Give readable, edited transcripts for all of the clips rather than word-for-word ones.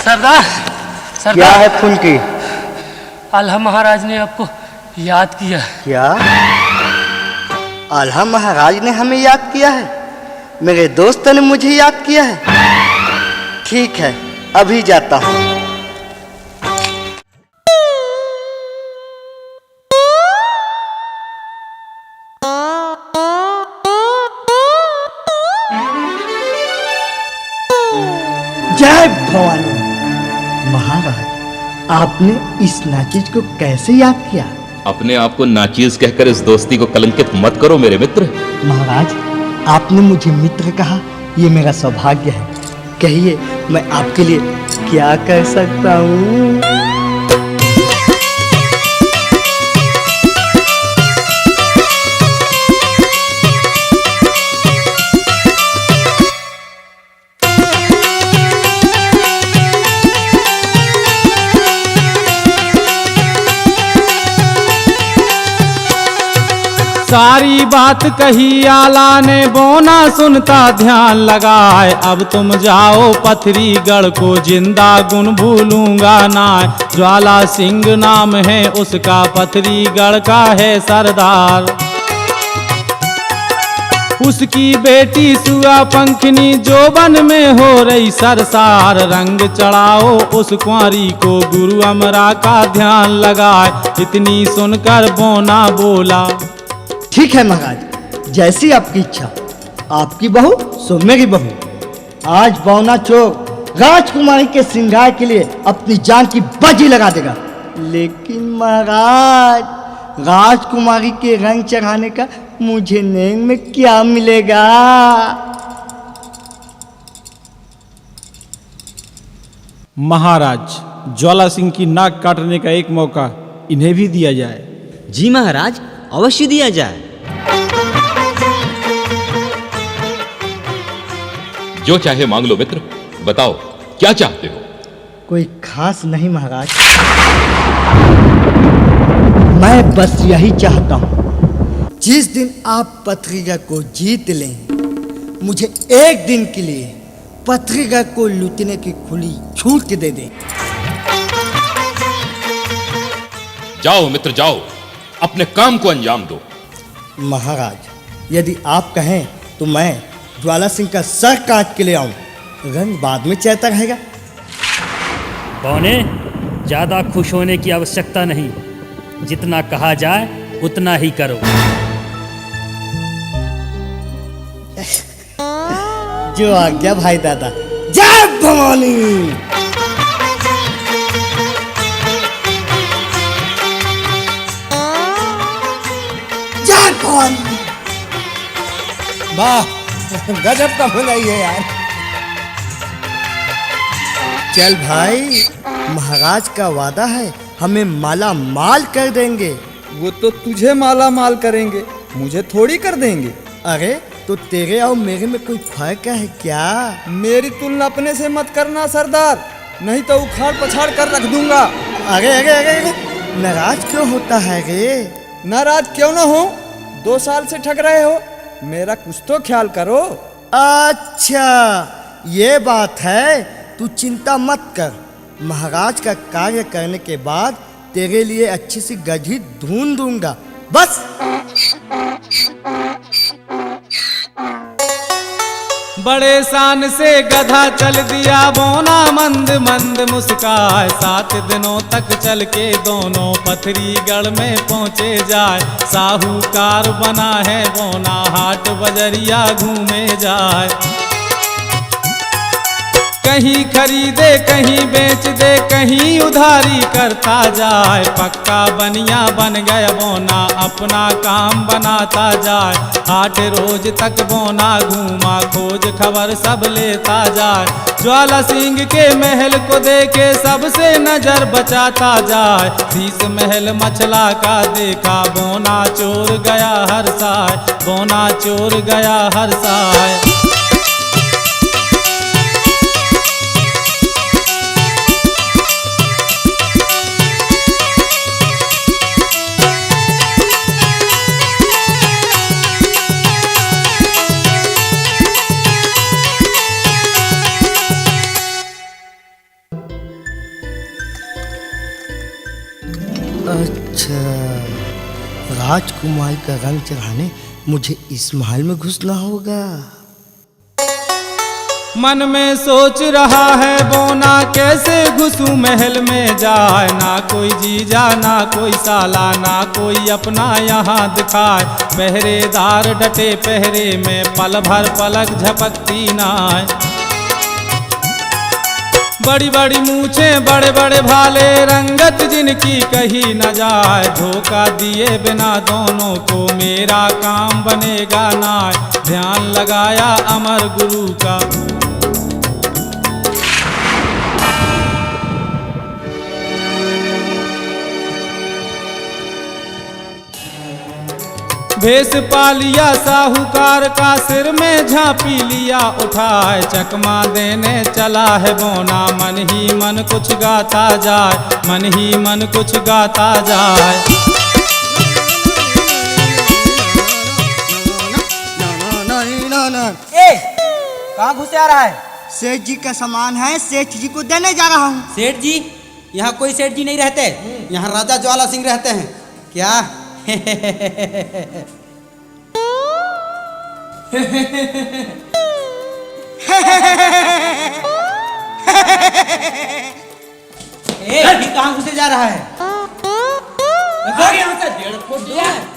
सरदार, क्या है फुल्की? आल्हा महाराज ने आपको याद किया। क्या आल्हा महाराज ने हमें याद किया है? मेरे दोस्त ने मुझे याद किया है। ठीक है, अभी जाता हूँ। जय भवानी। महाराज, आपने इस नाचीज को कैसे याद किया? अपने आप को नाचीज कहकर इस दोस्ती को कलंकित मत करो मेरे मित्र। महाराज, आपने मुझे मित्र कहा, ये मेरा सौभाग्य है। कहिए, मैं आपके लिए क्या कर सकता हूँ? सारी बात कही आला ने बोना सुनता ध्यान लगाए। अब तुम जाओ पथरीगढ़ को, जिंदा गुण भूलूंगा ना। ज्वाला सिंह नाम है उसका, पथरीगढ़ का है सरदार। उसकी बेटी सुआ पंखनी जोबन में हो रही सरसार। रंग चढ़ाओ उस कुंवारी को, गुरु अमरा का ध्यान लगाए। इतनी सुनकर बोना बोला, ठीक है महाराज, जैसी आपकी इच्छा। आपकी बहू सो मेरी बहू। आज बौना चोर राजकुमारी के श्रृंगार के लिए अपनी जान की बाजी लगा देगा। लेकिन महाराज, राजकुमारी के रंग चढ़ाने का मुझे नैन में क्या मिलेगा? महाराज, ज्वाला सिंह की नाक काटने का एक मौका इन्हें भी दिया जाए। जी महाराज, अवश्य दिया जाए। जो चाहे मांग लो मित्र, बताओ क्या चाहते हो? कोई खास नहीं महाराज, मैं बस यही चाहता हूं, जिस दिन आप पथरीगढ़ को जीत लें, मुझे एक दिन के लिए पथरीगढ़ को लूटने की खुली छूट दे दें। जाओ मित्र जाओ, अपने काम को अंजाम दो। महाराज, यदि आप कहें तो मैं ज्वाला सिंह का सर काट के ले आऊं। रंग बाद में चलता रहेगा। बौने, ज्यादा खुश होने की आवश्यकता नहीं। जितना कहा जाए उतना ही करो। जो आज्ञा भाई दादा। जय भवानी। जय भवानी। वाह, गजब का भलाई है यार। चल भाई, महाराज का वादा है, हमें माला माल कर देंगे। वो तो तुझे माला माल करेंगे, मुझे थोड़ी कर देंगे। अरे तो तेरे और मेरे में कोई फर्क है क्या? मेरी तुलना अपने से मत करना सरदार, नहीं तो उखाड़ पछाड़ कर रख दूंगा। अरे अरे अरे अरे, नाराज क्यों होता है रे? नाराज क्यों ना हो, 2 साल से ठग रहे हो, मेरा कुछ तो ख्याल करो। अच्छा, ये बात है। तू चिंता मत कर, महाराज का कार्य करने के बाद तेरे लिए अच्छी सी गधी ढूंढ दूंगा। बस। बड़े शान से गधा चल दिया, बोना मंद मंद मुस्काए। 7 दिनों तक चल के दोनों पथरीगढ़ में पहुँचे जाए। साहूकार बना है बोना, हाट बजरिया घूमे जाए। कहीं खरीदे कहीं बेच दे, कहीं उधारी करता जाए। पक्का बनिया बन गया बोना, अपना काम बनाता जाए। हाट रोज तक बोना घूमा, खोज खबर सब लेता जाए। ज्वाला सिंह के महल को देखे सबसे नजर बचाता जाए। शीश महल मछला का देखा, बोना चोर गया हर साय। बोना चोर गया हर साय। राजकुमारी का रंग चढ़ाने मुझे इस महल में घुसना होगा। मन में सोच रहा है बोना कैसे घुसूं महल में जाए, ना कोई जीजा ना कोई साला ना कोई अपना यहाँ दिखाए, पहरेदार डटे पहरे में पल भर पलक झपकती नाय, बड़ी बड़ी मूछें बड़े बड़े भाले रंगत जिनकी कही न जाए, धोखा दिए बिना दोनों को मेरा काम बनेगा ना, ध्यान लगाया अमर गुरु का। भेष पा लिया साहूकार का सिर में झांपी लिया उठाए, चकमा देने चला है बोना मन ही मन कुछ गाता जाए, मन ही मन कुछ गाता जाए। कहाँ घुसे आ रहा है? सेठ जी का सामान है, सेठ जी को देने जा रहा हूँ। सेठ जी? यहाँ कोई सेठ जी नहीं रहते, यहाँ राजा ज्वाला सिंह रहते हैं। क्या? कहाँ घुसे जा रहा है? यहाँ से 1.5 फुट दूर है।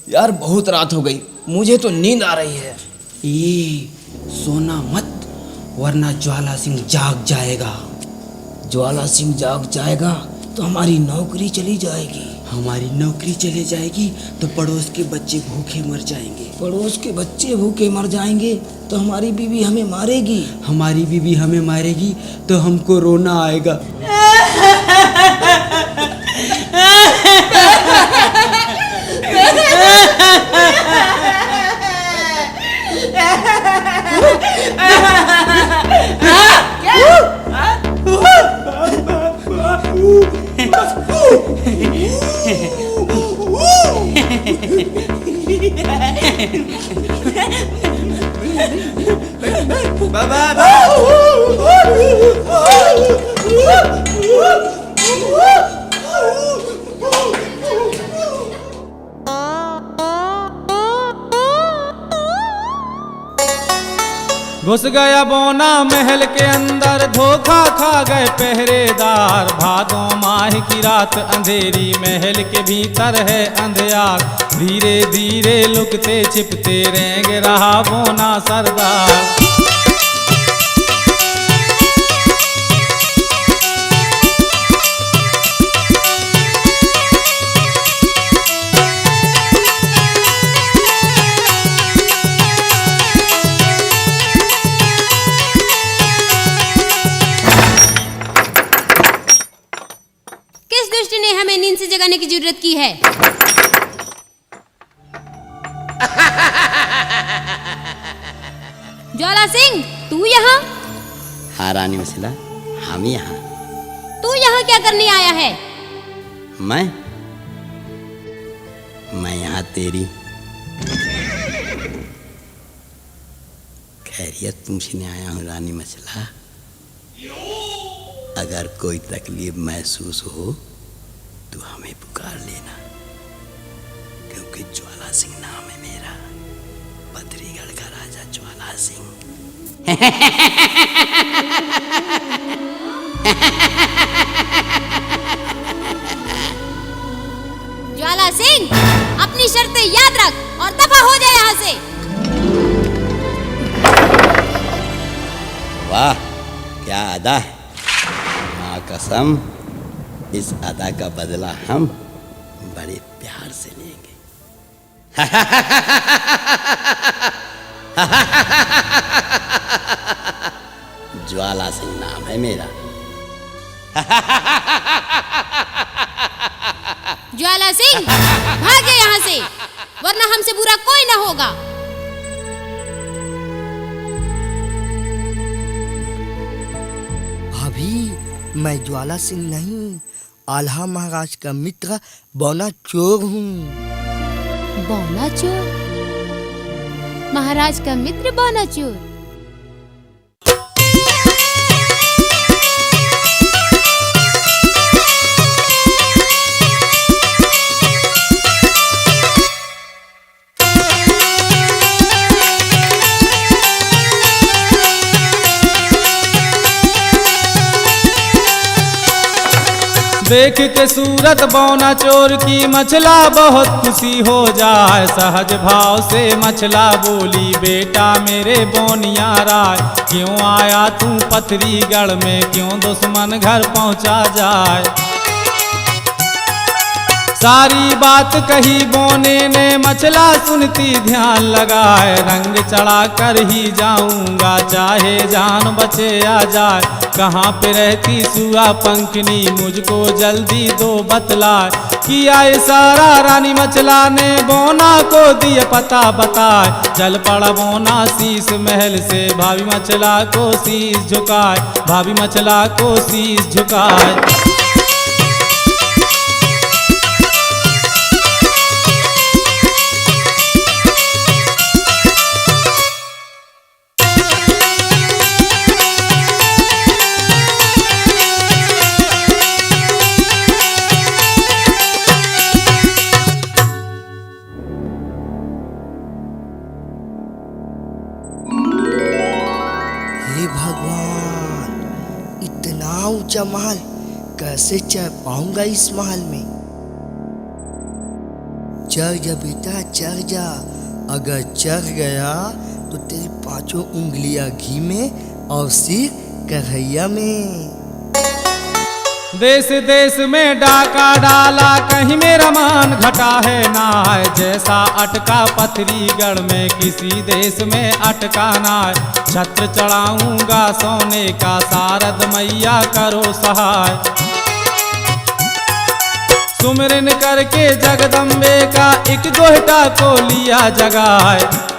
यार बहुत रात हो गई, मुझे तो नींद आ रही है। ये सोना मत, वरना ज्वाला सिंह जाग जाएगा। ज्वाला सिंह जाग जाएगा तो हमारी नौकरी चली जाएगी। हमारी नौकरी चली जाएगी तो पड़ोस के बच्चे भूखे मर जाएंगे। पड़ोस के बच्चे भूखे मर जाएंगे तो हमारी बीवी हमें मारेगी। हमारी बीवी हमें मारेगी तो हमको रोना आएगा। घुस गया बोना महल के अंदर, धोखा खा गए पहरेदार। भादो माह की रात अंधेरी, महल के भीतर है अंधियार। धीरे धीरे लुकते छिपते रेंग रहा बोना सरदार। ने हमें नींद से जगाने की जरूरत की है? ज्वाला सिंह, तू यहाँ? हाँ रानी मसला, हम यहाँ। तू यहाँ क्या करने आया है? मैं यहाँ तेरी खैरियत पूछने आया हूँ रानी मसला। अगर कोई तकलीफ महसूस हो तो हमें पुकार लेना, क्योंकि ज्वाला सिंह नाम है मेरा, बद्रीगढ़ का राजा ज्वाला सिंह। ज्वाला सिंह, अपनी शर्तें याद रख और दफा हो जाए यहाँ से। वाह, क्या अदा है! माँ कसम, इस अदा का बदला हम बड़े प्यार से लेंगे। ज्वाला सिंह नाम है मेरा, ज्वाला सिंह भागे यहाँ से, वरना हमसे बुरा कोई ना होगा। भाभी, मैं ज्वाला सिंह नहीं, आल्हा महाराज का मित्र बौना चोर हूँ। बौना चोर? महाराज का मित्र बौना चोर? देख के सूरत बौना चोर की मछला बहुत खुशी हो जाए। सहज भाव से मछला बोली, बेटा मेरे बोनिया राय, क्यों आया तू पथरीगढ़ में, क्यों दुश्मन घर पहुंचा जाए। सारी बात कही बोने ने, मछला सुनती ध्यान लगाए। रंग चढ़ा कर ही जाऊंगा, चाहे जान बचे आ जाए। कहाँ पे रहती सुआ पंखनी, मुझको जल्दी दो बतलाए। किया इशारा रानी मछला ने, बोना को दिया पता बताए। चल पड़ा बोना शीश महल से, भाभी मछला को शीश झुकाए, भाभी मछला को शीश झुकाए। ऊंचा महल कैसे चढ़ पाऊंगा इस महल में? चढ़ जा बेटा चढ़ जा, अगर चढ़ गया तो तेरी पांचों उंगलियां घी में और सिर कढ़ैया में। देश देश में डाका डाला, कहीं मेरा मान घटा है ना है। जैसा अटका पथरीगढ़ में, किसी देश में अटका ना है। छत्र चढ़ाऊंगा सोने का, शारद मैया करो सहाय। सुमिरन करके जगदम्बे का, एक गोहटा को लिया जगाए।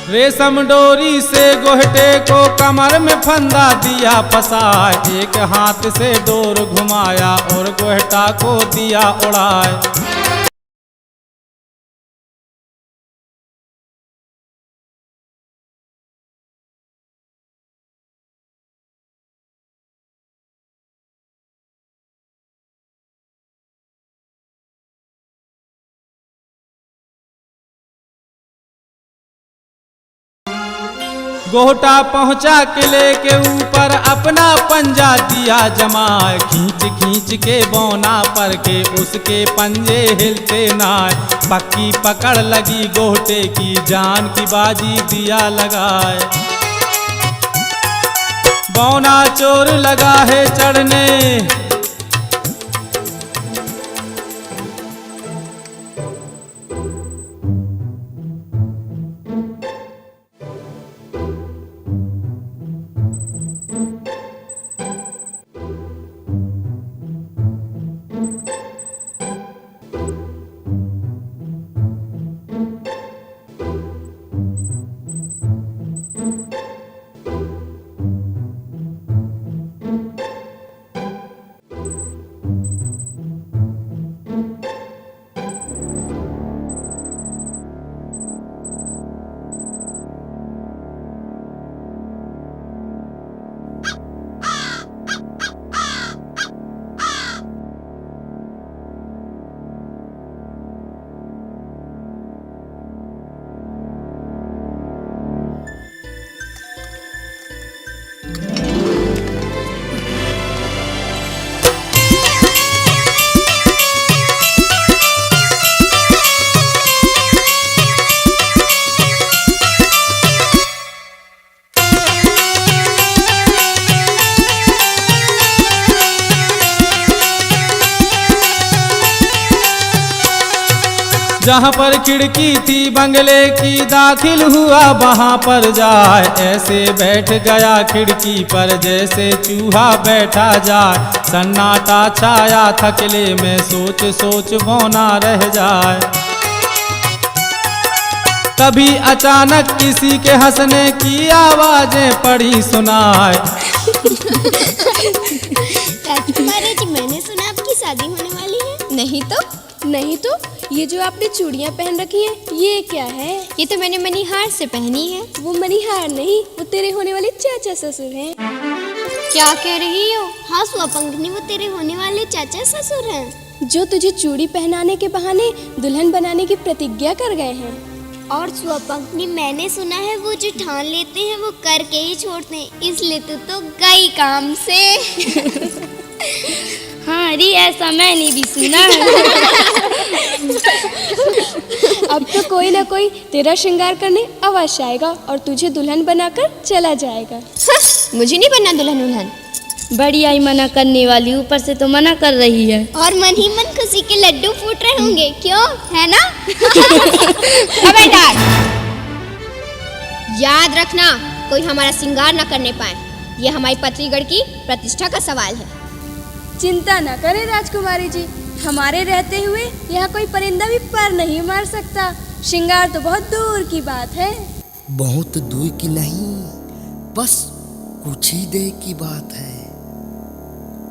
रेशम डोरी से गोहटे को कमर में फंदा दिया फसाए। एक हाथ से डोर घुमाया और गोहटा को दिया उड़ाए। गोहटा पहुंचा किले के ऊपर, अपना पंजा दिया जमाए। खींच खींच के बौना पर के, उसके पंजे हिलते नाय। पक्की पकड़ लगी गोहटे की, जान की बाजी दिया लगाए। बौना चोर लगा है चढ़ने, जहाँ पर खिड़की थी बंगले की दाखिल हुआ वहाँ पर जाए, ऐसे बैठ गया खिड़की पर जैसे चूहा बैठा जाए। सन्नाटा छाया थकले में सोच सोच बौना रह जाए। तभी अचानक किसी के हंसने की आवाजें पड़ी सुनाए। राजकुमारी जी, मैंने सुना आपकी शादी होने वाली है। नहीं तो ये जो आपने चूड़ियाँ पहन रखी हैं, ये क्या है? ये तो मैंने मणिहार से पहनी है। वो मणिहार नहीं, वो तेरे होने वाले चाचा ससुर हैं। क्या कह रही हो? हाँ सुअपंखनी, वो तेरे होने वाले चाचा ससुर हैं, जो तुझे चूड़ी पहनाने के बहाने दुल्हन बनाने की प्रतिज्ञा कर गए हैं। और सुअपंखनी, मैंने सुना है वो जो ठान लेते हैं वो करके ही छोड़ते हैं, इसलिए तो गई काम से। हाँ अरे, ऐसा मैंने भी सुना है। अब तो कोई ना कोई तेरा श्रृंगार करने अवश्य आएगा और तुझे दुल्हन बनाकर चला जाएगा। मुझे नहीं बनना दुल्हन उल्हन। बड़ी आई मना करने वाली, ऊपर से तो मना कर रही है। और मन ही मन खुशी के लड्डू फूट रहे होंगे, क्यों है ना? याद रखना, कोई हमारा श्रृंगार न करने पाए। ये हमारी पत्रीगढ़ की प्रतिष्ठा का सवाल है। चिंता न करें राजकुमारी जी, हमारे रहते हुए यहाँ कोई परिंदा भी पर नहीं मार सकता। श्रृंगार तो बहुत दूर की बात है। बहुत दूर की नहीं, बस कुछ ही देर की बात है।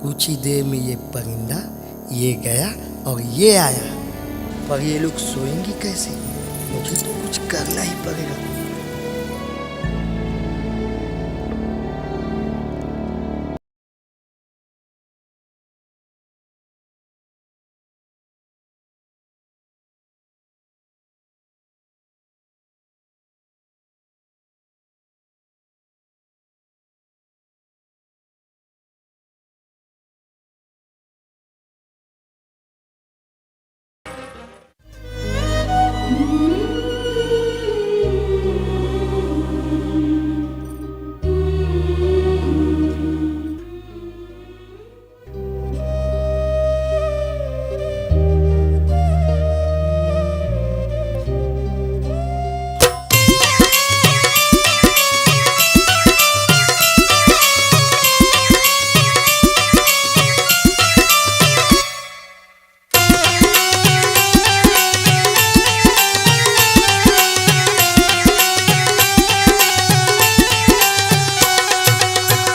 कुछ ही देर में ये परिंदा ये गया और ये आया, पर ये लोग सोएंगे कैसे? मुझे तो कुछ करना ही पड़ेगा।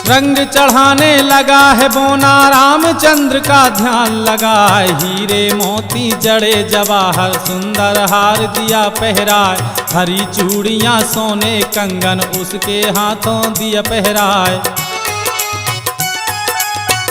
रंग चढ़ाने लगा है बोना, रामचंद्र का ध्यान लगा। हीरे मोती जड़े जवाहर, सुंदर हार दिया पहराए। हरी चूड़ियाँ सोने कंगन, उसके हाथों दिया पहराए।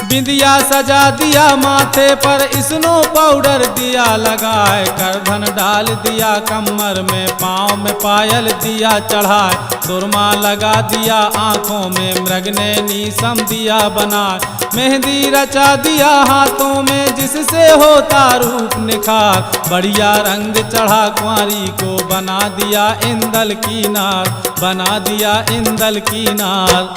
बिंदिया सजा दिया माथे पर, स्नो पाउडर दिया लगाए। करधन डाल दिया कमर में, पाँव में पायल दिया चढ़ाए। सुरमा लगा दिया आँखों में, मृगनयनी सम दिया बनाए। मेहंदी रचा दिया हाथों में, जिससे होता रूप निखार। बढ़िया रंग चढ़ा कुंवारी को, बना दिया इंदल की नार, बना दिया इंदल की नार।